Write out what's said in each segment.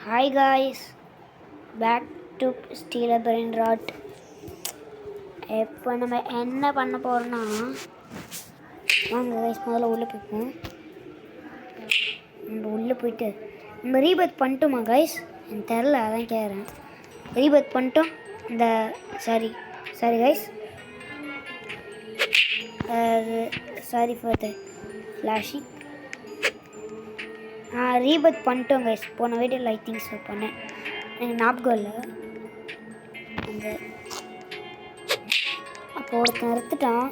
Hi guys, back to Steel Brain Rot. இப்போ நம்ம என்ன பண்ண போகிறோம்னா வாங்க கைஸ் முதல்ல உள்ளே போய்ப்போம். நம்ம உள்ளே போயிட்டு நம்ம ரீபத் பண்ணிட்டோமா கைஸ்? எனக்கு தெரில, அதான் கேட்குறேன். ரீபத் பண்ணிட்டோம். இந்த sorry guys, sorry for the flashing. Rebirth பண்ணிட்டோம் கைஸ். போன வீடியோவில் ஐ திங்க் ஸோ பண்ணேன், எனக்கு ஞாபகம் இல்லை. அந்த அப்போ ஒருத்தன் எடுத்துட்டான்.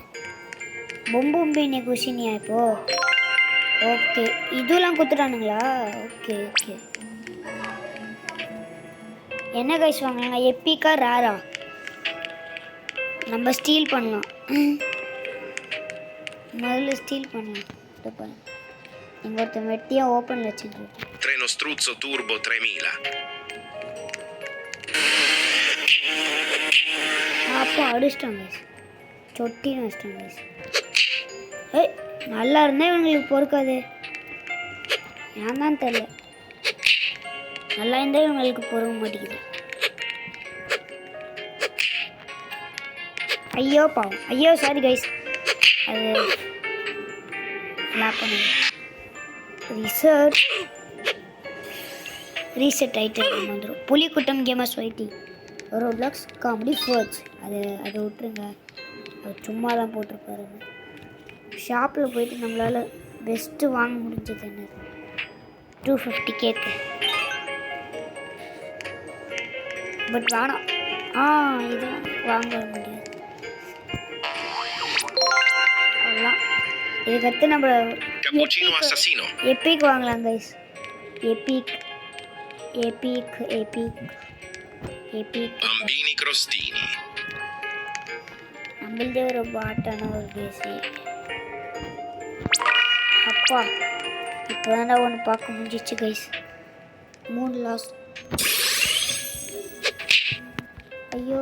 பொம்பும்பினி குஷினியா இப்போது? ஓகே, இதெல்லாம் கொடுத்துட்டானுங்களா? Okay okay. என்ன கைஸ் வாங்கலாம்? எப்பிக்கா ரேரா? நம்ம ஸ்டீல் பண்ணலாம். முதல்ல ஸ்டீல் பண்ணலாம். இங்கே ஒருத்தன் வெட்டியாக ஓப்பனில் வச்சுருக்கேன். Treno Struzzo Turbo 3000. அப்போ அடிச்சிட்டாங்க கைஸ், சொட்டின்னு வச்சிட்டாங்க கைஸ். ஏய், நல்லா இருந்தால் இவங்களுக்கு பொறுக்காது, ஏன் தான் தெரியல. நல்லா இருந்தால் இவங்களுக்கு பொறுக்க மாட்டேங்குது. ஐயோ பாவம், ஐயோ சாரி கைஸ். அது லாப் பண்ணு. ரீசெட் ஆகிட்டு வந்துடும். புலிக்குட்டம் கேமர்ஸ் வைட்டிங் ரோப்ளாக்ஸ் காமெடி ஃபர்ட்ஸ். அது விட்டுருங்க, அது சும்மா தான் போட்டிருப்பாருங்க. ஷாப்பில் போயிட்டு நம்மளால் பெஸ்ட்டு வாங்க முடிஞ்சது என்ன? 250 கேக்கு. பட் வேணாம், இது வாங்க முடியாது. அவ்வளோதான். இதுக்கடுத்து நம்ம Cappuccino assassino. எப்பிக் வாங்கலாம் கைஸ். எப்பிக். Bambini crostini. நம்மளதே ஒரு பாட்டான ஒரு கேஸு. அப்பா இப்போ தானே ஒன்று பார்க்க முடிஞ்சிச்சு கைஸ். 3 லாஸ். ஐயோ,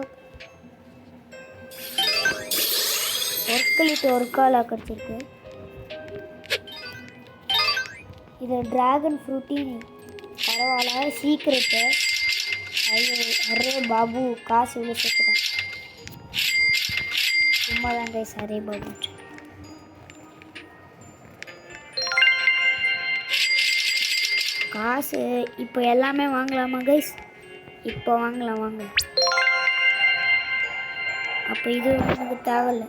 ஒர்க்கலிட்டு ஒரு கால் கிடச்சிருக்கு. இது ட்ராகன் ஃப்ரூட்டினி. பரவாயில்ல, சீக்கிரட்டு. ஐயோ அரே பாபு, காசு இவ்வளோ சேர்த்துட்டேன். சும்மா தான் கைஸ், அரே பாபு. காசு இப்போ எல்லாமே வாங்கலாமா கைஸ்? இப்போ வாங்கலாம். அப்போ இது எனக்கு தேவையில்ல.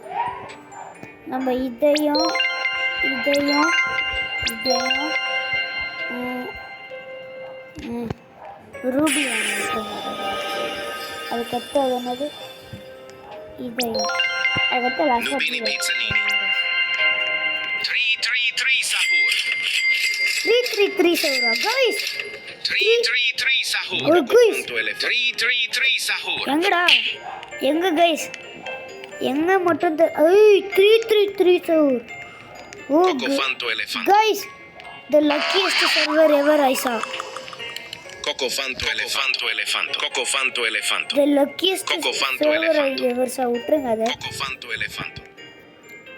நம்ம இதையும் ரூபி வாங்க. அதுக்கடுத்து அது என்னது? இதையும் அதுக்கடுத்து Lupini pizzanini. 333 sahur. 333 சௌரா guys. 333 sahur. Oh, guys. 333 sahur. எங்கடா? எங்க கைஸ்? எங்க மட்டும் 333 சௌர். ஓ Cocofanto elefante. Guys, the luckiest server ever I saw. Cocofanto elefante. Cocofanto elefante. The luckiest Cocofanto server I elefante. ever saw. விட்டுருங்க அதை. Cocofanto elefante.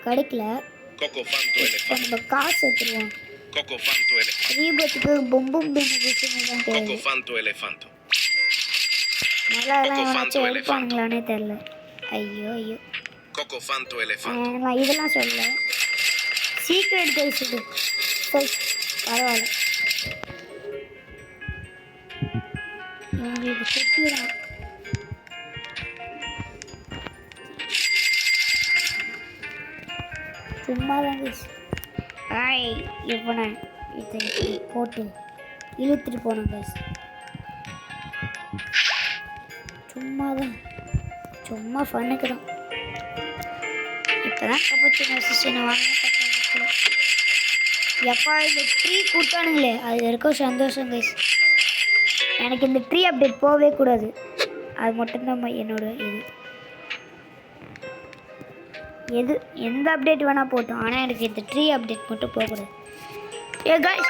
கிடைக்கல. Cocofanto இப்போ elefante. நம்ம காசு எடுத்துருவோம். Cocofanto elefante. ரீபத்துக்கு பொம்பும் பெனிஃபிட்ஸ்னு தான் தெரியும். Cocofanto elefante. நல்லா எல்லாம் ஏதாச்சும் எடுப்பாங்களானே தெரில. ஐயோ Cocofanto elefante. நான் இதெல்லாம் சொல்லல. சீக்ரெட் கைஸ் இது. சரி பரவாயில்ல, உங்களுக்கு செட்டிதான். சும்மா தான் கைஸ். இப்போ நான் இதை இப்படி போட்டு இழுத்துட்டு போனேன் கைஸ். சும்மா ஃபன்னுக்கு தான். இப்போ தான் கப்பச்சின சிஸ்டனை வாங்கினா எப்பா இந்த ட்ரீ கொடுத்தானுங்களே, அது வரைக்கும் சந்தோஷம் கைஸ். எனக்கு இந்த ட்ரீ அப்டேட் போகவே கூடாது, அது மட்டும்தான் என்னோட இது. எந்த அப்டேட் வேணால் போட்டோம், ஆனால் எனக்கு இந்த ட்ரீ அப்டேட் மட்டும் போகக்கூடாது. கைஸ்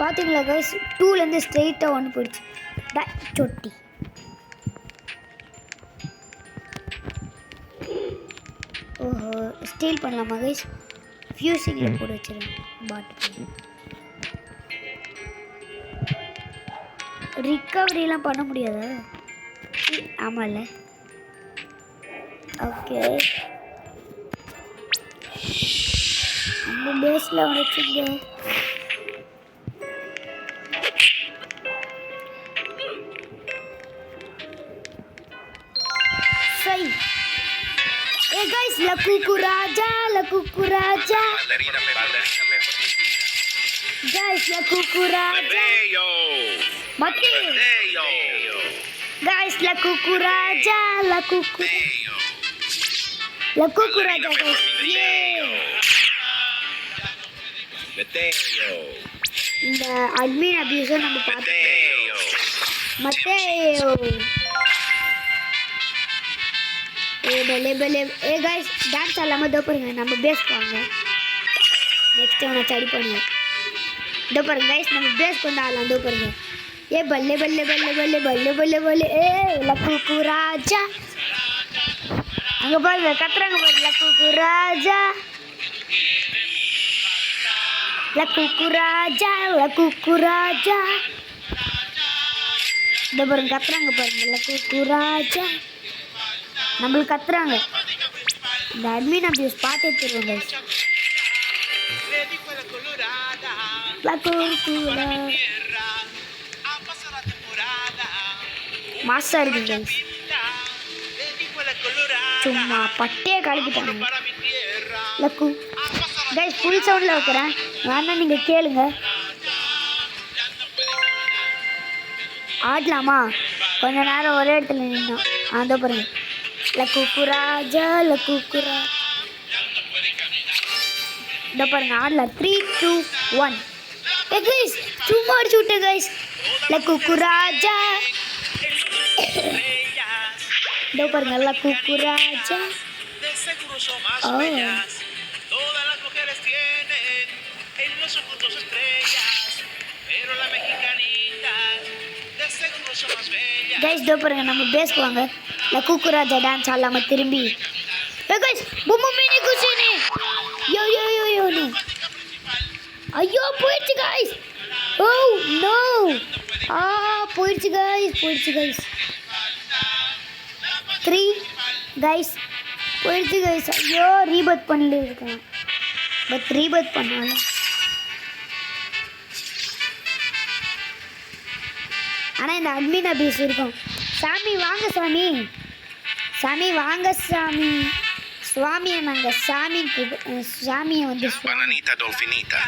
பார்த்தீங்களா கைஸ், 2லேருந்து ஸ்ட்ரெயிட்டாக 1 போயிடுச்சு. சொட்டி. ஓஹோ, ஸ்டீல் பண்ணலாமா கைஸ்? ஃபியூசிங்கில் போட்டு வச்சிருவேன் பாட்டு. ரிகவரிலாம் பண்ண முடியாதா? ஆமாம்ல. ஓகே, நம்ம பேஸில் வச்சுங்க. சரி. ஏ கைஸ், லக்குக்கு ராஜா. Ballerina permitida. கைஸ், லக்குக்கு ராஜா. Mateo. மத்தி. Mateo. கைஸ், லக்குக்கு ராஜா. Mateo. லக்குக்கு ராஜா கைஸ். Mateo. இந்த அட்மின் அபியூஸை நம்ம பார்த்து. Mateo. மத்தேயோ. ஏ கைஸ், டான்ஸ் ஆடாம இதோ பாருங்க, நம்ம பேஸ் வாங்க. நெக்ஸ்ட் அவனை சரி பண்ணுவோம். இதோ பாருங்க கைஸ், நம்ம பேஸ் கொண்டு ஆடலாம். இதோ பாருங்க. ஏ பல்லே ஏ லக்குக்கு ராஜா. அங்கே பாருங்க கத்துறாங்க பாருங்க. லக்குக்கு ராஜா. இதோ பாருங்க கத்துறாங்க பாருங்க. லக்குக்கு ராஜா நம்மளுக்கு கத்துறாங்க. இந்த அட்மின் அபியூஸ் பார்த்து எடுத்துருவோம் கைஸ். மாசா இருக்கு கைஸ். சும்மா பட்டையை கலக்கிட்டாங்க. லக்கு கைஸ், ஃபுல் சவுண்டில் வைக்கிறேன், வேணா நீங்கள் கேளுங்க. ஆடலாமா? கொஞ்ச நேரம் ஒரே இடத்துல நின்னோம். அதோ பாருங்க. லக்குக்கு ராஜா. இதோ பாருங்க ஆடலாம். 3, 2, 1. ஏ கைஸ், சும்மா அடிச்சு விட்டேன் கைஸ். லக்குக்கு ராஜா. இதோ பாருங்க லக்குக்கு ராஜா. கைஸ், இதோ பாருங்க நம்ம பேஸ்க்கு வாங்க. லக்குக்கு ராஜா டான்ஸ் ஆடலாமா திரும்பி? ஏ கைஸ், பொம்மை குசினே. யோ ஐயோ போயிடுச்சு கைஸ். Oh no. போயிடுச்சு கைஸ். 3 கைஸ் போயிடுச்சு கைஸ். ஐயோ, ரீபர்த் பண்ணல இருக்கேன். பட் ரீபர்த் பண்ணாலும் ஆனால் இந்த அட்மின் அபியூஸ் இருக்கும். சாமி வாங்க சாமி வாங்க சாமி. சுவாமியை நாங்கள் சாமியை வந்து Bananita dolfinita.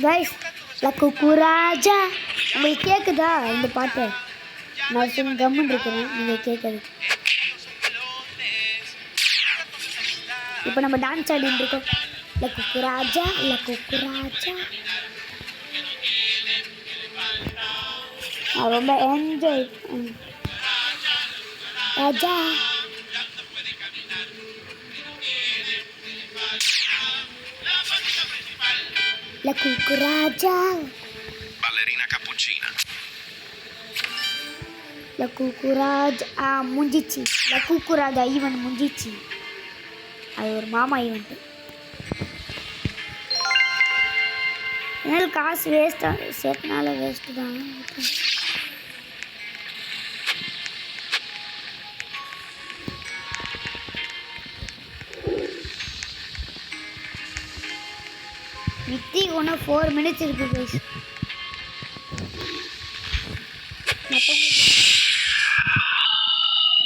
கைஸ், லக்குக்கு ராஜா. உங்களுக்கு கேட்குதா இந்த பாட்டு? நான் சும்மா கம்முன்னு இருக்கிறேன், நீங்கள் கேட்குறது. இப்போ நம்ம டான்ஸ் ஆடிட்டு இருக்கோம். லக்குக்கு ராஜா. நான் ரொம்ப என்ஜாய் ராஜா. லக்குக்கு ராஜா. Ballerina cappuccina. லக்குக்கு ராஜா. முடிஞ்சிச்சு. லக்குக்கு ராஜா ஈவெண்ட் முடிஞ்சிச்சு. அது ஒரு மாமா ஈவெண்ட்டு. என்னால் காசு வேஸ்ட்டாக சேர்த்தனால வேஸ்ட்டு தான். வித்தி ஒன்றும் 4 minutes இருக்குது கைஸ்.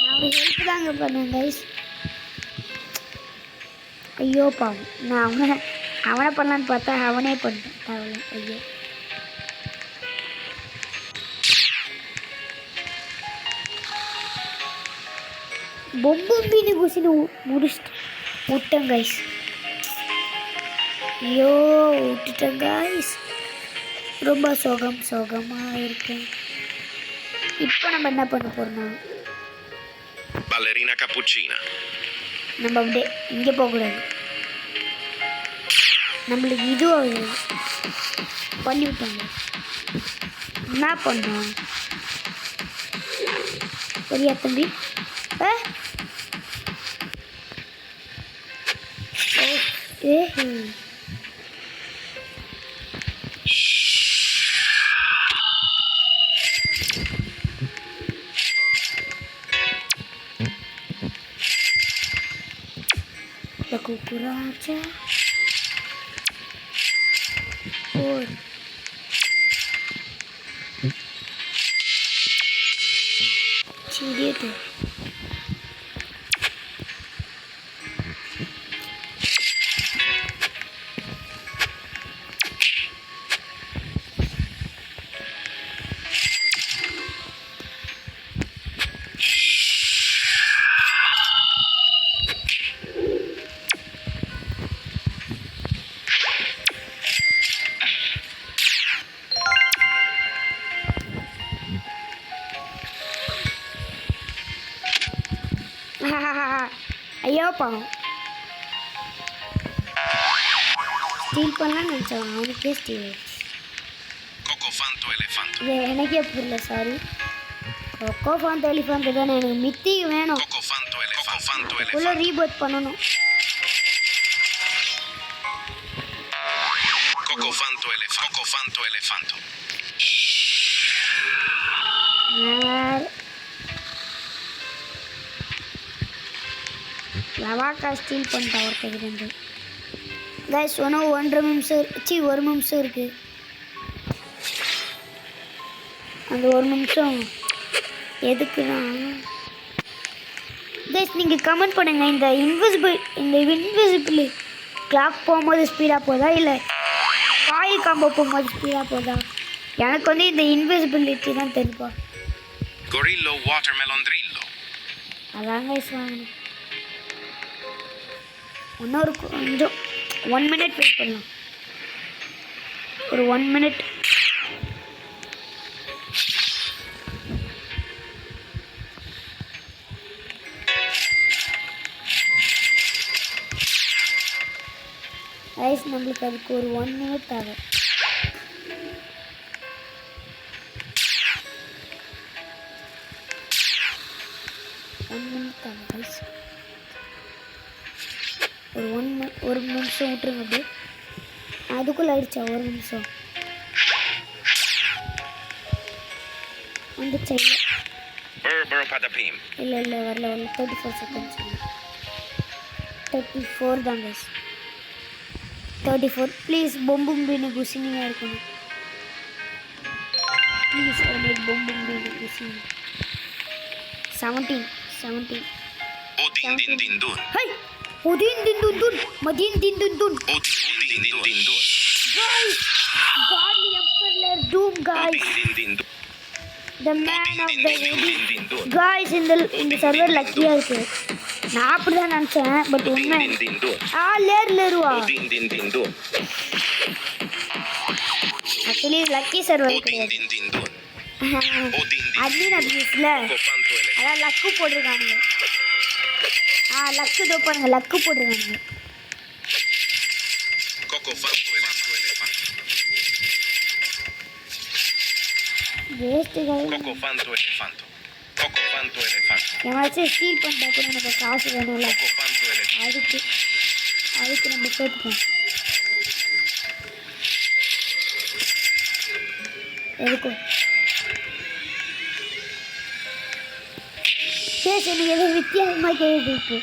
நான் ஒரு ஹெல்ப் தாங்க பண்ணேன் கைஸ். ஐயோ பாவம், நான் அவனை பண்ணலான்னு பார்த்தா அவனே பண்ணிட்டேன். தவளை ஐயோ. பொம்பு குசின்னு முடிச்சுட்டு விட்டேன் கைஸ். ஐயோ விட்டுட்டேன் கைஸ். ரொம்ப சோகமாக இருக்கேன். இப்போ நம்ம என்ன பண்ண போகிறோம்னா, Ballerina cappuccina. நம்ம அப்படியே இங்கே போகக்கூடாது. நம்மளுக்கு இது பண்ணிவிட்டாங்க. என்ன பண்ணோம் சரியா தம்பி? La cucaracha. Por. Chirito. ஐயோ பாவம் ஸ்டீல் பண்ணலான்னு நினச்சேன் அவனுக்கே ஸ்டீல் Cocofanto elefanto. இது எனக்கே புரியல சாரி கொக்கோஃபாந்த் எலிஃபாந்த் தானே எனக்கு மித்தி வேணும் Cocofanto elefanto. உள்ள ரீபர்த் பண்ணணும் Cocofanto elefanto. லவாக்கா ஸ்டீல் பண்ணிட்டா ஒருத்தர் ரெண்டு கைஸ் ஒன்றும் 1 நிமிஷம் இருக்குது அந்த 1 நிமிஷம் எதுக்குன்னா கைஸ் நீங்கள் கமெண்ட் பண்ணுங்கள் இந்த இன்விசிபிள் கிளாக் போகும்போது ஸ்பீடாக போதா இல்லை காயில் காம்போ போகும்போது ஸ்பீடாக போதா எனக்கு வந்து இந்த இன்விசிபிலிட்டி தான் தெரியுப்பா Gorillo watermelon drillo. அதான் கைஸ் வாங்கணும் இன்னொரு கொஞ்சம் 1 மினிட் வெயிட் பண்ணலாம் ஒரு 1 மினிட் ரைஸ் நம்மளுக்கு அதுக்கு ஒரு 1 மினிட் ஆகும் ரைஸ் ஒரு நிமிஷம் விட்டுருங்க அப்படியே அதுக்குள்ளே ஆயிடுச்சா 1 நிமிஷம் வந்துச்சா Burro patapim. இல்லை வரல 34 செகண்ட்ஸ் 34 தான் கைஸ் 34 ப்ளீஸ் பொம்பும் பீனு குசினியாக இருக்கணும் ப்ளீஸ் எனக்கு பொம்பும் பீனு குசினி 17 O din din dun. Hi Odin din dun dun. Madin din dun dun. O din din dun. Guys, Godly Emperor Doom, guys. O din din dun. The man of the Din Odin. dun. Guys, இந்த server லக்கியாக இருக்கு நான் அப்படி தான் நினச்சேன் but உண்மை Din dun. லேருவா O din dun. Actually lucky server O கிடையாது din dun. O din din. Admin அபியூஸில் Cocofanto elefanto. அதான் லக்கு போட்டிருக்கானுங்க லக்கு இதோ பாருங்க லக்கு போட்டிருக்கானுங்க Cocofanto elefanto. வேஸ்ட்டுகள் Cocofanto elefanto. Cocofanto elefanto. எவனாச்சும் ஸ்டீல் பண்ணிட்டா கூட நமக்கு காசு வேணும்ல Cocofanto elefanto. அதுக்கு நம்ம சேர்த்துக்கோம் எதுக்கும் சரி எனக்கு எதுவும் வித்தியாசமாக கேட்குது இப்போ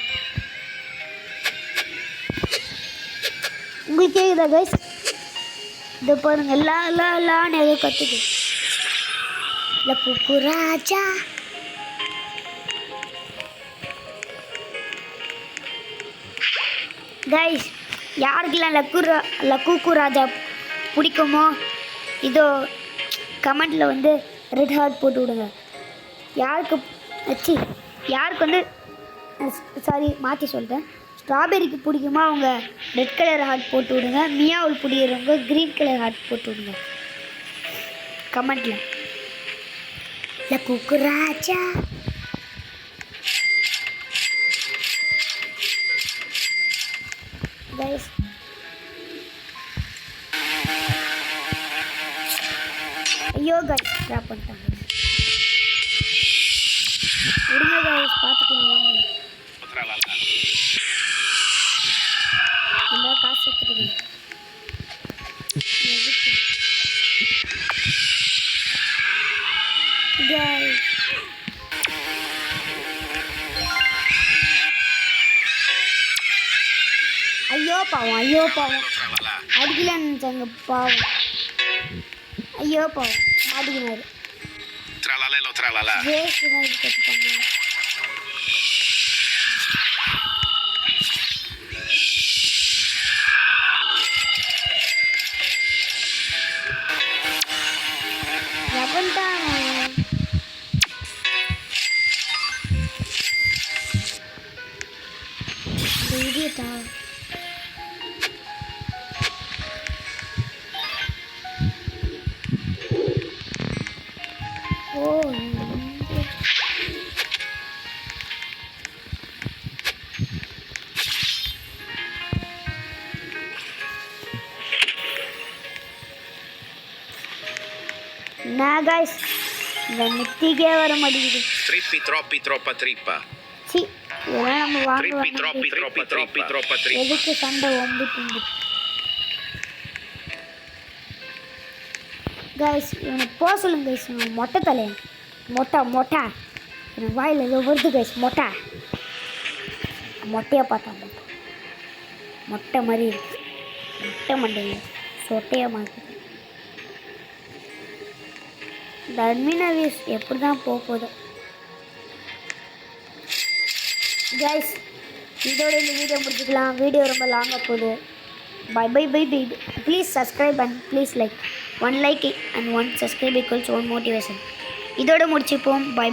உங்களுக்கு கேட்குதா கைஸ் இதை பாருங்க லான்னு ஏதோ கற்றுக்கு இல்லை குக்குராஜா கைஸ் யாருக்கெல்லாம் லக்கூக்கு ராஜா பிடிக்குமோ இதோ கமெண்டில் வந்து ரெட் ஹார்ட் போட்டு விடுங்க யாருக்கு வந்து சாரி மாற்றி சொல்லிட்டேன் ஸ்ட்ராபெரிக்கு பிடிக்குமா அவங்க ரெட் கலர் ஹார்ட் போட்டு விடுங்க மியாவில் பிடிக்கிறவங்க க்ரீன் கலர் ஹார்ட் போட்டு விடுங்க கமெண்டில் லக்கூக்கு ராஜா கைஸ் ஐயோ கைஸ் ட்ராப் பண்ணிட்டாங்க விடுங்க கைஸ் பார்த்துக்கலாம் வாங்க Otra la la. நம்ம காசு எடுத்துட்டு எதுக்கு ஐயோ பாவம் Tralala. அடிக்கலான்னு நினச்சாங்க பாவம் ஐயோ பாவம் மாட்டிக்கினாரு Tralalelo tralala. வேஸ்ட் தான் இது கட்டு பண்ணாங்க எவன்தான் இந்த இடியட்டா ஓ நான் guys இந்த மித்திக்கே வர மாட்டேங்குது Trippi, troppi, troppa trippa. C இதெல்லாம் நம்ம Trippi, வாங்குவோம் troppi, troppi, troppi, troppa trippa. எதுக்கு சண்டை ஒம்பு துண்டு கைஸ் இவனுக்கு போக சொல்லுங்க கைஸ் இவன் மொட்டை தலையன் மொட்டை எனக்கு வாயில் ஏதோ வருது கைஸ் மொட்டையாக பார்த்தா மொட்டை மாதிரி இருக்கு மொட்டை மண்டைங்க சொட்டையாக மாற்றி இந்த அட்மினவிஸ் எப்படி தான் போகுதோ கைஸ் இதோட இந்த வீடியோ முடிச்சுக்கலாம் வீடியோ ரொம்ப லாங்காக போகுது by please subscribe and please like 1 like and 1 subscribe equals 1 motivation இதோட முடிச்சுப்போம் பை